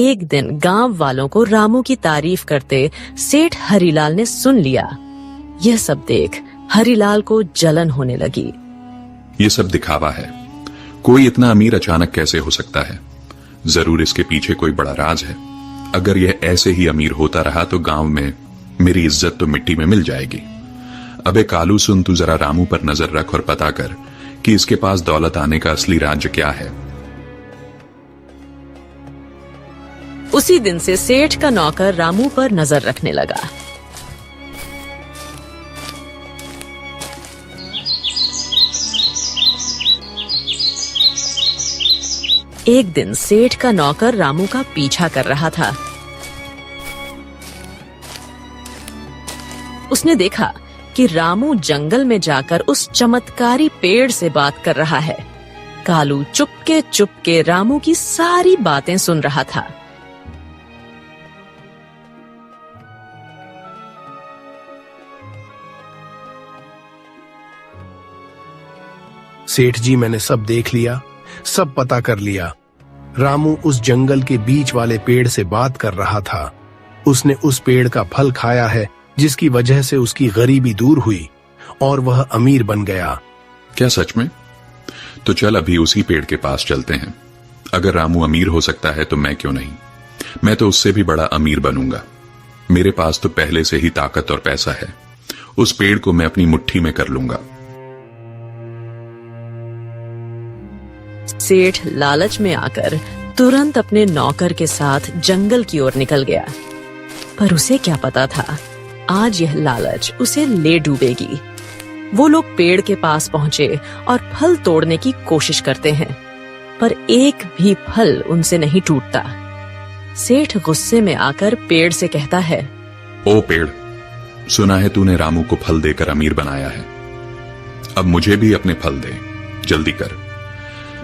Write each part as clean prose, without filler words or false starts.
एक दिन गांव वालों को रामू की तारीफ करते सेठ हरिलाल ने सुन लिया। यह सब देख हरिलाल को जलन होने लगी। ये सब दिखावा है। कोई इतना अमीर अचानक कैसे हो सकता है? जरूर इसके पीछे कोई बड़ा राज है। अगर यह ऐसे ही अमीर होता रहा तो गांव में मेरी इज्जत तो मिट्टी में मिल जाएगी। अबे कालू सुन, तू जरा रामू पर नजर रख और पता कर कि इसके पास दौलत आने का असली राज क्या है। उसी दिन से सेठ का नौकर रामू पर नजर रखने लगा। एक दिन सेठ का नौकर रामू का पीछा कर रहा था। उसने देखा कि रामू जंगल में जाकर उस चमत्कारी पेड़ से बात कर रहा है। कालू चुपके चुपके रामू की सारी बातें सुन रहा था। सेठ जी, मैंने सब देख लिया, सब पता कर लिया। रामू उस जंगल के बीच वाले पेड़ से बात कर रहा था। उसने उस पेड़ का फल खाया है, जिसकी वजह से उसकी गरीबी दूर हुई और वह अमीर बन गया। क्या सच में? तो चल अभी उसी पेड़ के पास चलते हैं। अगर रामू अमीर हो सकता है तो मैं क्यों नहीं? मैं तो उससे भी बड़ा अमीर बनूंगा। मेरे पास तो पहले से ही ताकत और पैसा है। उस पेड़ को मैं अपनी मुट्ठी में कर लूंगा। सेठ लालच में आकर तुरंत अपने नौकर के साथ जंगल की ओर निकल गया। पर उसे क्या पता था, आज यह लालच उसे ले डूबेगी। वो लोग पेड़ के पास पहुंचे और फल तोड़ने की कोशिश करते हैं, पर एक भी फल उनसे नहीं टूटता। सेठ गुस्से में आकर पेड़ से कहता है, ओ पेड़, सुना है तूने रामू को फल देकर अमीर बनाया है। अब मुझे भी अपने फल दे, जल्दी कर।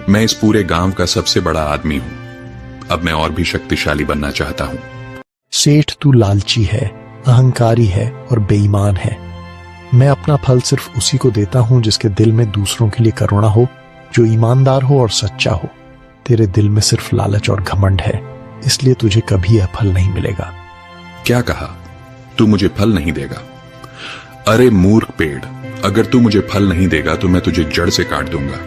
मैं इस पूरे गांव का सबसे बड़ा आदमी हूं। अब मैं और भी शक्तिशाली बनना चाहता हूं। सेठ, तू लालची है, अहंकारी है और बेईमान है। मैं अपना फल सिर्फ उसी को देता हूं जिसके दिल में दूसरों के लिए करुणा हो, जो ईमानदार हो और सच्चा हो। तेरे दिल में सिर्फ लालच और घमंड है, इसलिए तुझे कभी यह फल नहीं मिलेगा। क्या कहा? तू मुझे फल नहीं देगा? अरे मूर्ख पेड़, अगर तू मुझे फल नहीं देगा तो मैं तुझे जड़ से काट दूंगा।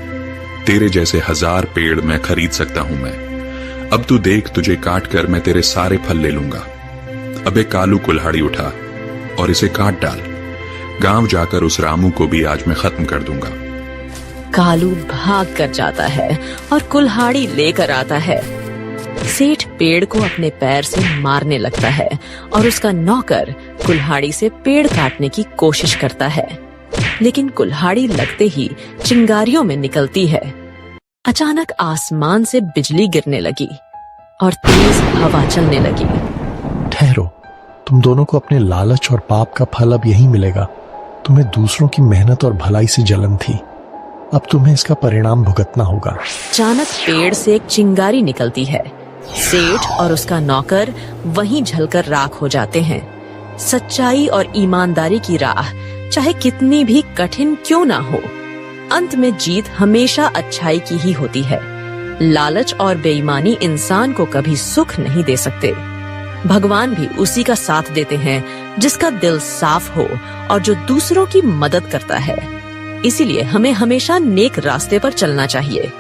तेरे जैसे 1000 पेड़ मैं खरीद सकता हूं मैं। अब तू देख, तुझे काट कर मैं तेरे सारे फल ले लूंगा। अबे कालू, कुल्हाड़ी उठा और इसे काट डाल। गांव जाकर उस रामू को भी आज मैं खत्म कर दूंगा। कालू भाग कर जाता है और कुल्हाड़ी लेकर आता है। सेठ पेड़ को अपने पैर से मारने लगता है और उसका नौकर कुल्हाड़ी से पेड़ काटने की कोशिश करता है, लेकिन कुल्हाड़ी लगते ही चिंगारियों में निकलती है। अचानक आसमान से बिजली गिरने लगी और तेज हवा चलने लगी। ठहरो, तुम दोनों को अपने लालच और पाप का फल अब यही मिलेगा। तुम्हें दूसरों की मेहनत और भलाई से जलन थी, अब तुम्हें इसका परिणाम भुगतना होगा। अचानक पेड़ से एक चिंगारी निकलती है। सेठ और उसका नौकर वहीं जलकर राख हो जाते हैं। सच्चाई और ईमानदारी की राह चाहे कितनी भी कठिन क्यों ना हो, अंत में जीत हमेशा अच्छाई की ही होती है। लालच और बेईमानी इंसान को कभी सुख नहीं दे सकते। भगवान भी उसी का साथ देते हैं जिसका दिल साफ हो और जो दूसरों की मदद करता है। इसीलिए हमें हमेशा नेक रास्ते पर चलना चाहिए।